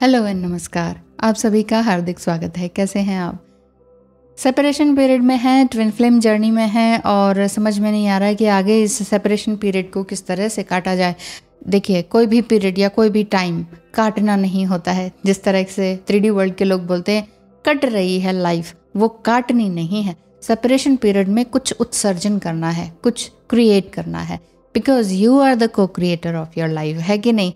Hello and नमस्कार। आप सभी का हार्दिक स्वागत है। कैसे हैं आप? सेपरेशन पीरियड में हैं, ट्विन फ्लेम जर्नी में हैं और समझ में नहीं आ रहा है कि आगे इस सेपरेशन पीरियड को किस तरह से काटा जाए। देखिए, कोई भी पीरियड या कोई भी टाइम काटना नहीं होता है। जिस तरह से 3D वर्ल्ड के लोग बोलते हैं कट रही है लाइफ, वो काटनी नहीं है। सेपरेशन पीरियड में कुछ उत्सर्जन करना है, कुछ क्रिएट करना है, बिकॉज यू आर द को क्रिएटर ऑफ योर लाइफ, है कि नहीं?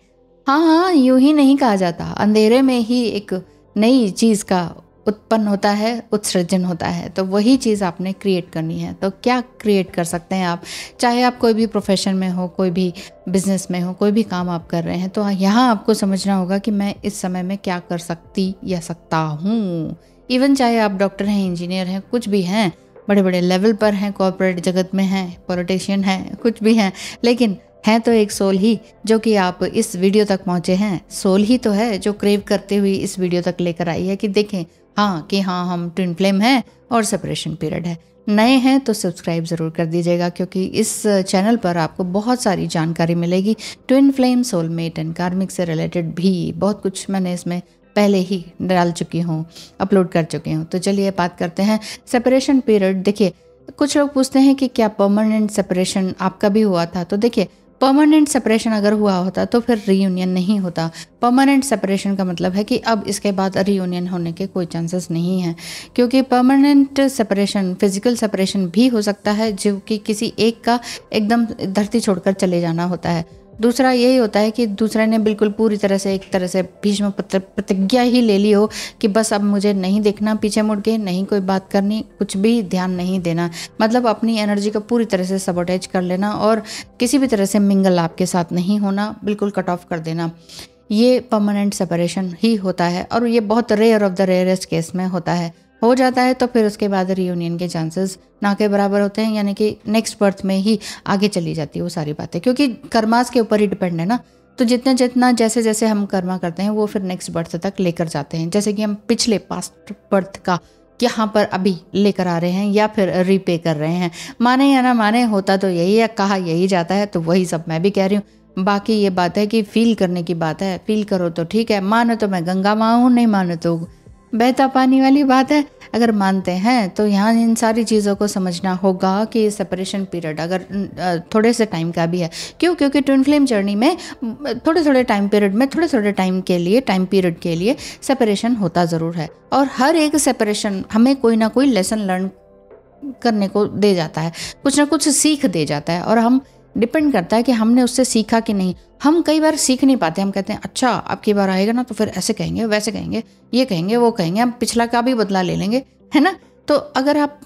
हाँ, यूं ही नहीं कहा जाता। अंधेरे में ही एक नई चीज़ का उत्पन्न होता है, उत्सर्जन होता है। तो वही चीज़ आपने क्रिएट करनी है। तो क्या क्रिएट कर सकते हैं आप? चाहे आप कोई भी प्रोफेशन में हो, कोई भी बिजनेस में हो, कोई भी काम आप कर रहे हैं, तो यहाँ आपको समझना होगा कि मैं इस समय में क्या कर सकती या सकता हूँ। इवन चाहे आप डॉक्टर हैं, इंजीनियर हैं, कुछ भी हैं, बड़े बड़े लेवल पर हैं, कॉर्पोरेट जगत में हैं, पॉलिटिशियन हैं, कुछ भी हैं, लेकिन है तो एक सोल ही जो कि आप इस वीडियो तक पहुंचे हैं। सोल ही तो है जो क्रेव करते हुए इस वीडियो तक लेकर आई है कि देखें हाँ हम ट्विन फ्लेम हैं और सेपरेशन पीरियड है। नए हैं तो सब्सक्राइब ज़रूर कर दीजिएगा, क्योंकि इस चैनल पर आपको बहुत सारी जानकारी मिलेगी। ट्विन फ्लेम, सोलमेट एंड कार्मिक से रिलेटेड भी बहुत कुछ मैंने इसमें पहले ही डाल चुकी हूँ, अपलोड कर चुकी हूँ। तो चलिए बात करते हैं सेपरेशन पीरियड। देखिए, कुछ लोग पूछते हैं कि क्या परमानेंट सेपरेशन आपका भी हुआ था? तो देखिए, परमानेंट सेपरेशन अगर हुआ होता तो फिर रीयूनियन नहीं होता। परमानेंट सेपरेशन का मतलब है कि अब इसके बाद रीयूनियन होने के कोई चांसेस नहीं हैं, क्योंकि परमानेंट सेपरेशन फिजिकल सेपरेशन भी हो सकता है, जो कि किसी एक का एकदम धरती छोड़कर चले जाना होता है। दूसरा यही होता है कि दूसरे ने बिल्कुल पूरी तरह से एक तरह से भीष्म प्रतिज्ञा ही ले ली हो कि बस अब मुझे नहीं देखना पीछे मुड़ के, नहीं कोई बात करनी, कुछ भी ध्यान नहीं देना। मतलब अपनी एनर्जी को पूरी तरह से सबोटेज कर लेना और किसी भी तरह से मिंगल आपके साथ नहीं होना, बिल्कुल कट ऑफ कर देना। ये परमानेंट सेपरेशन ही होता है और ये बहुत rare of the rarest case में होता है। हो जाता है तो फिर उसके बाद रियूनियन के चांसेस ना के बराबर होते हैं, यानी कि नेक्स्ट बर्थ में ही आगे चली जाती है वो सारी बातें, क्योंकि कर्मास के ऊपर ही डिपेंड है ना। तो जितना जितना जैसे जैसे हम कर्मा करते हैं वो फिर नेक्स्ट बर्थ तक लेकर जाते हैं। जैसे कि हम पिछले पास्ट बर्थ का यहाँ पर अभी लेकर आ रहे हैं या फिर रीपे कर रहे हैं। माने या ना माने, होता तो यही है, कहा यही जाता है, तो वही सब मैं भी कह रही हूँ। बाकी ये बात है कि फील करने की बात है। फील करो तो ठीक है, मानो तो मैं गंगा माँ हूँ, नहीं मानो तो बहता पानी वाली बात है। अगर मानते हैं तो यहाँ इन सारी चीज़ों को समझना होगा कि सेपरेशन पीरियड अगर थोड़े से टाइम का भी है। क्यों? क्योंकि ट्विन फ्लेम जर्नी में थोड़े थोड़े टाइम पीरियड में, थोड़े थोड़े टाइम पीरियड के लिए सेपरेशन होता ज़रूर है। और हर एक सेपरेशन हमें कोई ना कोई लेसन लर्न करने को दे जाता है, कुछ ना कुछ सीख दे जाता है। और हम डिपेंड करता है कि हमने उससे सीखा कि नहीं। हम कई बार सीख नहीं पाते। हम कहते हैं अच्छा अब की बार आएगा ना तो फिर ऐसे कहेंगे, वैसे कहेंगे, ये कहेंगे, वो कहेंगे, हम पिछला का भी बदला ले लेंगे, है ना। तो अगर आप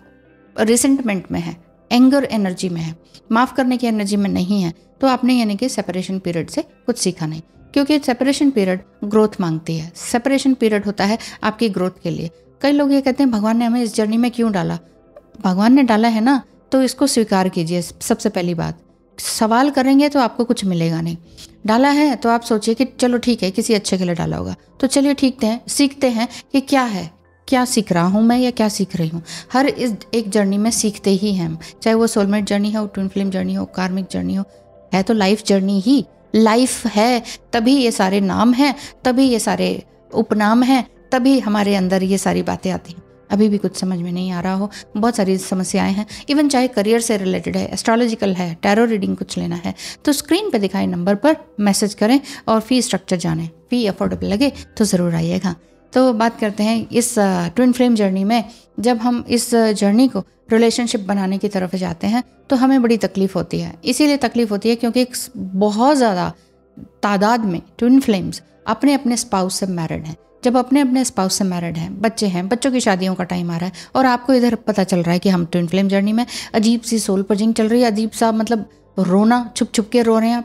रिसेंटमेंट में है, एंगर एनर्जी में है, माफ़ करने की एनर्जी में नहीं है, तो आपने यानी कि सेपरेशन पीरियड से कुछ सीखा नहीं। क्योंकि सेपरेशन पीरियड ग्रोथ मांगती है। सेपरेशन पीरियड होता है आपकी ग्रोथ के लिए। कई लोग ये कहते हैं भगवान ने हमें इस जर्नी में क्यों डाला? भगवान ने डाला है ना, तो इसको स्वीकार कीजिए। सबसे पहली बात, सवाल करेंगे तो आपको कुछ मिलेगा नहीं। डाला है तो आप सोचिए कि चलो ठीक है, किसी अच्छे के लिए डाला होगा, तो चलिए ठीक है, सीखते हैं कि क्या है, क्या सीख रहा हूँ मैं या क्या सीख रही हूँ। हर इस एक जर्नी में सीखते ही हैं हम, चाहे वो सोलमेट जर्नी हो, ट्विन फ्लेम जर्नी हो, कार्मिक जर्नी हो, है तो लाइफ जर्नी ही। लाइफ है तभी ये सारे नाम हैं, तभी ये सारे उपनाम हैं, तभी हमारे अंदर ये सारी बातें आती हैं। अभी भी कुछ समझ में नहीं आ रहा हो, बहुत सारी समस्याएं हैं, इवन चाहे करियर से रिलेटेड है, एस्ट्रोलॉजिकल है, टैरो रीडिंग कुछ लेना है, तो स्क्रीन पे दिखाए नंबर पर मैसेज करें और फी स्ट्रक्चर जानें। फी अफोर्डेबल लगे तो ज़रूर आइएगा। तो बात करते हैं इस ट्विन फ्लेम जर्नी में। जब हम इस जर्नी को रिलेशनशिप बनाने की तरफ जाते हैं तो हमें बड़ी तकलीफ होती है। इसीलिए तकलीफ होती है क्योंकि बहुत ज़्यादा तादाद में ट्विन फ्लेम्स अपने अपने स्पाउस से मैरिड हैं। जब अपने अपने स्पाउस से मैरिड हैं, बच्चे हैं, बच्चों की शादियों का टाइम आ रहा है और आपको इधर पता चल रहा है कि हम ट्विन फ्लेम जर्नी में, अजीब सी सोल पर्जिंग चल रही है, अजीब सा मतलब रोना, छुप छुप के रो रहे हैं।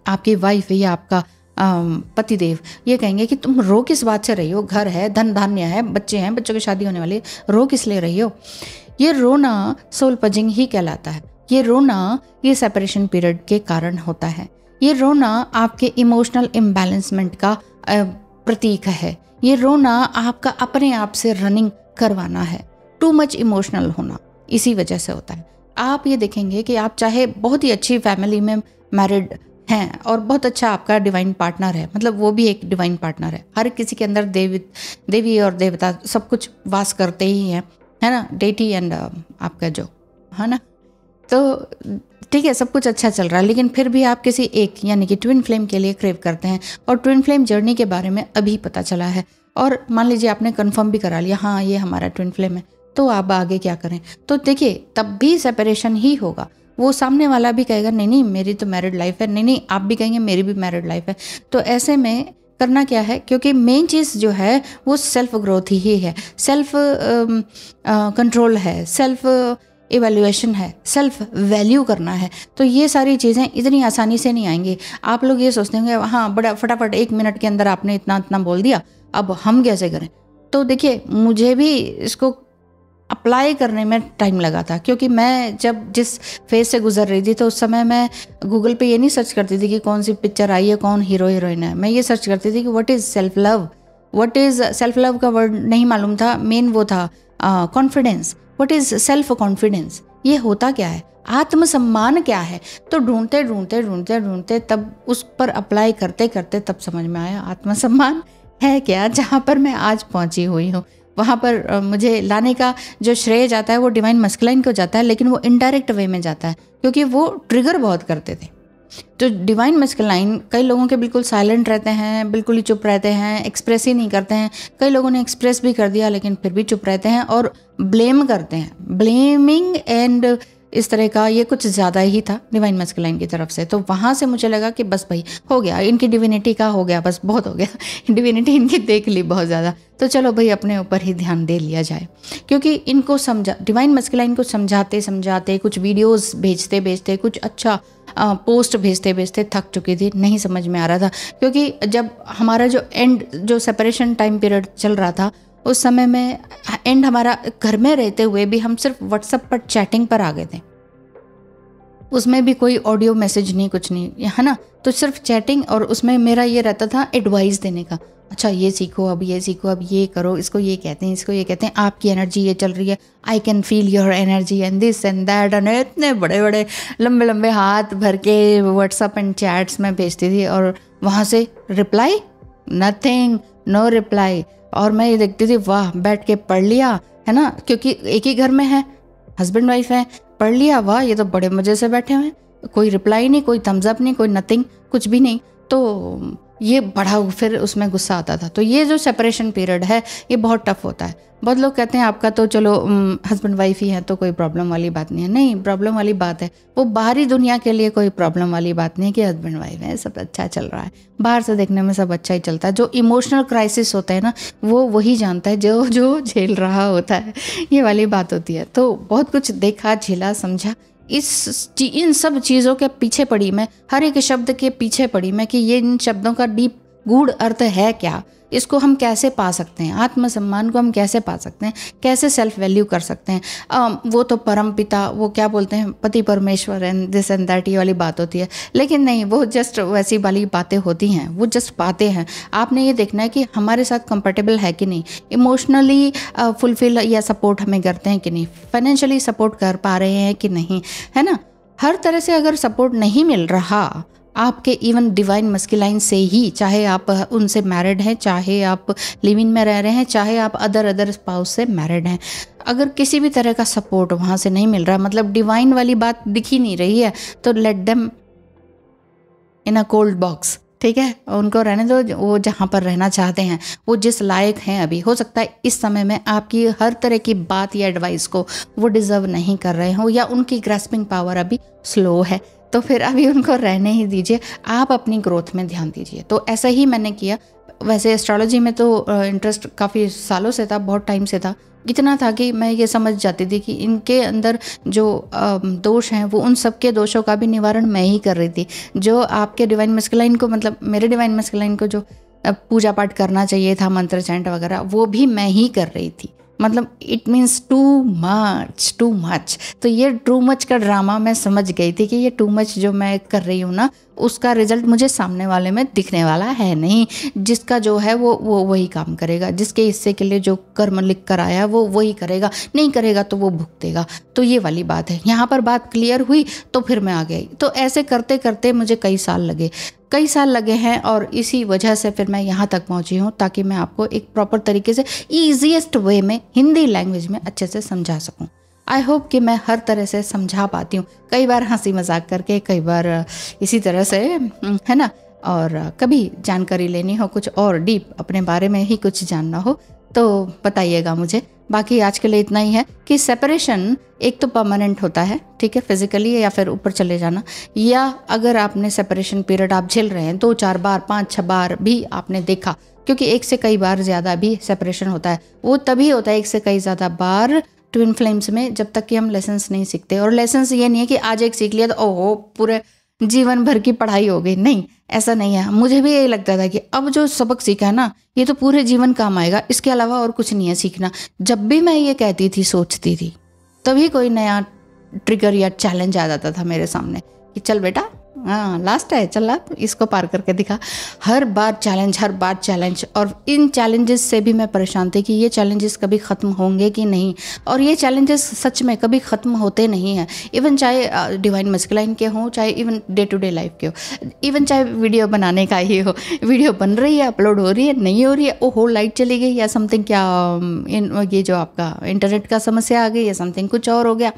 आपकी वाइफ या आपका पतिदेव ये कहेंगे कि तुम रो किस बात से रही हो? घर है, धन धान्य है, बच्चे हैं, बच्चों की शादी होने वाली है, रो किस लिए रही हो? ये रोना सोल पर्जिंग ही कहलाता है। ये रोना ये सेपरेशन पीरियड के कारण होता है। ये रोना आपके इमोशनल इम्बैलेंसमेंट का प्रतीक है। ये रोना आपका अपने आप से रनिंग करवाना है। टू मच इमोशनल होना इसी वजह से होता है। आप ये देखेंगे कि आप चाहे बहुत ही अच्छी फैमिली में मैरिड हैं और बहुत अच्छा आपका डिवाइन पार्टनर है, मतलब वो भी एक डिवाइन पार्टनर है। हर किसी के अंदर देवी और देवता सब कुछ वास करते ही हैं, है ना, डेटी एंड आपका जो है ना। तो ठीक है, सब कुछ अच्छा चल रहा है, लेकिन फिर भी आप किसी एक यानी कि ट्विन फ्लेम के लिए क्रेव करते हैं और ट्विन फ्लेम जर्नी के बारे में अभी पता चला है और मान लीजिए आपने कंफर्म भी करा लिया, हाँ ये हमारा ट्विन फ्लेम है, तो आप आगे क्या करें? तो देखिए तब भी सेपरेशन ही होगा। वो सामने वाला भी कहेगा नहीं नहीं मेरी तो मैरिड लाइफ है, नहीं नहीं आप भी कहेंगे मेरी भी मैरिड लाइफ है। तो ऐसे में करना क्या है, क्योंकि मेन चीज़ जो है वो सेल्फ ग्रोथ ही है, सेल्फ कंट्रोल है, सेल्फ इवैल्यूएशन है, सेल्फ वैल्यू करना है। तो ये सारी चीज़ें इतनी आसानी से नहीं आएंगी। आप लोग ये सोचते होंगे हाँ बड़ा फटाफट 1 मिनट के अंदर आपने इतना इतना बोल दिया, अब हम कैसे करें? तो देखिए मुझे भी इसको अप्लाई करने में टाइम लगा था, क्योंकि मैं जब जिस फेज से गुजर रही थी तो उस समय मैं गूगल पे ये नहीं सर्च करती थी कि कौन सी पिक्चर आई है, कौन हीरो हीरोइन है। मैं ये सर्च करती थी कि what is self love. What is self love का वर्ड नहीं मालूम था, मेन वो था confidence. What is self confidence, ये होता क्या है, आत्मसम्मान क्या है। तो ढूंढते ढूंढते ढूंढते ढूंढते तब उस पर अप्लाई करते करते तब समझ में आया आत्मसम्मान है क्या, जहाँ पर मैं आज पहुँची हुई हूँ। वहाँ पर मुझे लाने का जो श्रेय जाता है वो डिवाइन मस्कुलाइन को जाता है, लेकिन वो इनडायरेक्ट वे में जाता है, क्योंकि वो ट्रिगर बहुत करते थे। तो डिवाइन मस्कुलाइन कई लोगों के बिल्कुल साइलेंट रहते हैं, बिल्कुल ही चुप रहते हैं, एक्सप्रेस ही नहीं करते हैं। कई लोगों ने एक्सप्रेस भी कर दिया लेकिन फिर भी चुप रहते हैं और ब्लेम करते हैं। ब्लेमिंग एंड इस तरह का ये कुछ ज़्यादा ही था डिवाइन मस्कुलाइन की तरफ से। तो वहाँ से मुझे लगा कि बस भाई हो गया, इनकी डिविनिटी का हो गया, बस बहुत हो गया, डिविनिटी इनकी देख ली बहुत ज़्यादा, तो चलो भाई अपने ऊपर ही ध्यान दे लिया जाए। क्योंकि इनको डिवाइन मस्कुलाइन को समझाते समझाते, कुछ वीडियोस भेजते भेजते, कुछ अच्छा पोस्ट भेजते भेजते थक चुकी थी, नहीं समझ में आ रहा था। क्योंकि जब हमारा जो एंड जो सेपरेशन टाइम पीरियड चल रहा था उस समय में एंड हमारा घर में रहते हुए भी हम सिर्फ व्हाट्सएप पर चैटिंग पर आ गए थे, उसमें भी कोई ऑडियो मैसेज नहीं, कुछ नहीं, है ना। तो सिर्फ चैटिंग, और उसमें मेरा ये रहता था एडवाइस देने का, अच्छा ये सीखो, अब ये सीखो, अब ये करो, इसको ये कहते हैं, इसको ये कहते हैं, आपकी एनर्जी ये चल रही है, I can feel your energy and this and that, और इतने बड़े बड़े लंबे लंबे हाथ भर के व्हाट्सएप एंड चैट्स में भेजती थी और वहाँ से रिप्लाई नथिंग, नो रिप्लाई। और मैं ये देखती थी वाह बैठ के पढ़ लिया, है ना, क्योंकि एक ही घर में है, हस्बैंड वाइफ है, पढ़ लिया, वाह ये तो बड़े मज़े से बैठे हुए हैं, कोई रिप्लाई नहीं, कोई थम्स अप नहीं, कोई नथिंग, कुछ भी नहीं। तो ये बड़ा फिर उसमें गुस्सा आता था। तो ये जो सेपरेशन पीरियड है ये बहुत टफ होता है। बहुत लोग कहते हैं आपका तो चलो हस्बैंड वाइफ ही है तो कोई प्रॉब्लम वाली बात नहीं है। नहीं, प्रॉब्लम वाली बात है, वो बाहरी दुनिया के लिए कोई प्रॉब्लम वाली बात नहीं है कि हस्बैंड वाइफ है, सब अच्छा चल रहा है, बाहर से देखने में सब अच्छा ही चलता है। जो इमोशनल क्राइसिस होता है ना, वो वही जानता है जो जो झेल रहा होता है, ये वाली बात होती है। तो बहुत कुछ देखा, झेला, समझा, इन सब चीज़ों के पीछे पड़ी मैं, हर एक शब्द के पीछे पड़ी मैं कि ये इन शब्दों का डीप गूढ़ अर्थ है क्या, इसको हम कैसे पा सकते हैं, आत्मसम्मान को हम कैसे पा सकते हैं, कैसे सेल्फ वैल्यू कर सकते हैं। वो तो परम पिता, वो क्या बोलते हैं, पति परमेश्वर एंड दिस एंड दैट, ये वाली बात होती है। लेकिन नहीं, वो जस्ट वैसी वाली बातें होती हैं, वो जस्ट बातें हैं। आपने ये देखना है कि हमारे साथ कंफर्टेबल है कि नहीं, इमोशनली फुलफिल या सपोर्ट हमें करते हैं कि नहीं, फाइनेंशियली सपोर्ट कर पा रहे हैं कि नहीं, है ना। हर तरह से अगर सपोर्ट नहीं मिल रहा आपके इवन डिवाइन मस्कुलाइन से ही, चाहे आप उनसे मैरिड हैं, चाहे आप लिव इन में रह रहे हैं, चाहे आप अदर स्पाउस से मैरिड हैं, अगर किसी भी तरह का सपोर्ट वहाँ से नहीं मिल रहा, मतलब डिवाइन वाली बात दिख ही नहीं रही है, तो let them in a cold box, ठीक है, उनको रहने दो, वो जहाँ पर रहना चाहते हैं, वो जिस लायक हैं अभी। हो सकता है इस समय में आपकी हर तरह की बात या एडवाइस को वो डिज़र्व नहीं कर रहे हो, या उनकी ग्रास्पिंग पावर अभी स्लो है, तो फिर अभी उनको रहने ही दीजिए, आप अपनी ग्रोथ में ध्यान दीजिए। तो ऐसा ही मैंने किया। वैसे एस्ट्रोलॉजी में तो इंटरेस्ट काफ़ी सालों से था, बहुत टाइम से था, इतना था कि मैं ये समझ जाती थी कि इनके अंदर जो दोष हैं वो उन सब के दोषों का भी निवारण मैं ही कर रही थी। जो आपके डिवाइन मस्कुलाइन को, मतलब मेरे डिवाइन मस्कुलाइन को जो पूजा पाठ करना चाहिए था, मंत्र चैंट वगैरह, वो भी मैं ही कर रही थी। मतलब इट मीन्स टू मच। तो ये टू मच का ड्रामा मैं समझ गई थी कि ये टू मच जो मैं कर रही हूँ ना, उसका रिजल्ट मुझे सामने वाले में दिखने वाला है नहीं। जिसका जो है वो वही काम करेगा, जिसके हिस्से के लिए जो कर्म लिख कर आया वो वही करेगा, नहीं करेगा तो वो भुगतेगा। तो ये वाली बात है, यहाँ पर बात क्लियर हुई तो फिर मैं आ गई। तो ऐसे करते करते मुझे कई साल लगे हैं और इसी वजह से फिर मैं यहाँ तक पहुँची हूँ, ताकि मैं आपको एक प्रॉपर तरीके से ईजीएस्ट वे में हिंदी लैंग्वेज में अच्छे से समझा सकूँ। आई होप कि मैं हर तरह से समझा पाती हूँ, कई बार हंसी मजाक करके, कई बार इसी तरह से, है ना। और कभी जानकारी लेनी हो कुछ और डीप, अपने बारे में ही कुछ जानना हो तो बताइएगा मुझे। बाकी आज के लिए इतना ही है कि सेपरेशन एक तो परमानेंट होता है, ठीक है, फिजिकली, या फिर ऊपर चले जाना, या अगर आपने सेपरेशन पीरियड आप झेल रहे हैं 2-4 बार 5-6 बार भी आपने देखा, क्योंकि एक से कई बार ज़्यादा भी सेपरेशन होता है, वो तभी होता है एक से कई ज़्यादा बार ट्विन फ्लेम्स में, जब तक कि हम लेसन्स नहीं सीखते। और लेसन्स ये नहीं है कि आज एक सीख लिया तो ओहो पूरे जीवन भर की पढ़ाई हो गई, नहीं, ऐसा नहीं है। मुझे भी यही लगता था कि अब जो सबक सीखा है ना, ये तो पूरे जीवन काम आएगा, इसके अलावा और कुछ नहीं है सीखना। जब भी मैं ये कहती थी, सोचती थी, तभी कोई नया ट्रिगर या चैलेंज आ जाता था मेरे सामने कि चल बेटा, हाँ लास्ट है, चल आप इसको पार करके दिखा। हर बार चैलेंज, और इन चैलेंजेस से भी मैं परेशान थी कि ये चैलेंजेस कभी ख़त्म होंगे कि नहीं। और ये चैलेंजेस सच में कभी ख़त्म होते नहीं हैं, इवन चाहे डिवाइन मस्कुलाइन के हों, चाहे even day to day life के हो, इवन चाहे वीडियो बनाने का ही हो। वीडियो बन रही है, अपलोड हो रही है, नहीं हो रही है, ओहो लाइट चली गई या समथिंग, क्या ये जो आपका इंटरनेट का समस्या आ गई या समथिंग कुछ और हो गया।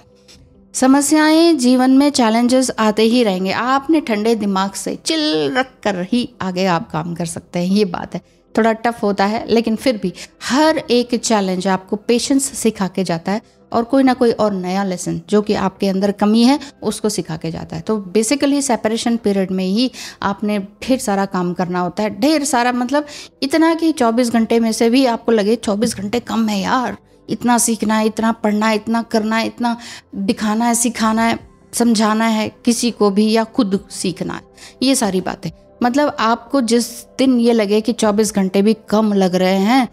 समस्याएं जीवन में, चैलेंजेस आते ही रहेंगे। आपने ठंडे दिमाग से चिल रख कर ही आगे आप काम कर सकते हैं। ये बात है, थोड़ा टफ होता है, लेकिन फिर भी हर एक चैलेंज आपको पेशेंस सिखा के जाता है और कोई ना कोई और नया लेसन जो कि आपके अंदर कमी है उसको सिखा के जाता है। तो बेसिकली सेपरेशन पीरियड में ही आपने ढेर सारा काम करना होता है। ढेर सारा मतलब इतना कि 24 घंटे में से भी आपको लगे 24 घंटे कम है यार, इतना सीखना है, इतना पढ़ना है, इतना करना है, इतना दिखाना है, सिखाना है, समझाना है किसी को भी, या खुद सीखना है। ये सारी बातें, मतलब आपको जिस दिन ये लगे कि 24 घंटे भी कम लग रहे हैं,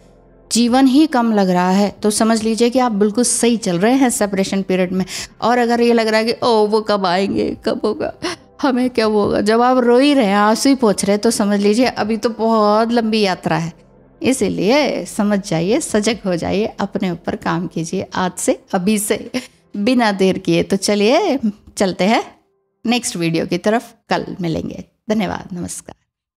जीवन ही कम लग रहा है, तो समझ लीजिए कि आप बिल्कुल सही चल रहे हैं सेपरेशन पीरियड में। और अगर ये लग रहा है कि ओ वो कब आएंगे, कब होगा, हमें क्या होगा, जब आप रो ही रहे हैं, आंसू ही पोंछ रहे हैं, तो समझ लीजिए अभी तो बहुत लंबी यात्रा है। इसीलिए समझ जाइए, सजग हो जाइए, अपने ऊपर काम कीजिए आज से, अभी से, बिना देर किए। तो चलिए चलते हैं नेक्स्ट वीडियो की तरफ, कल मिलेंगे। धन्यवाद, नमस्कार।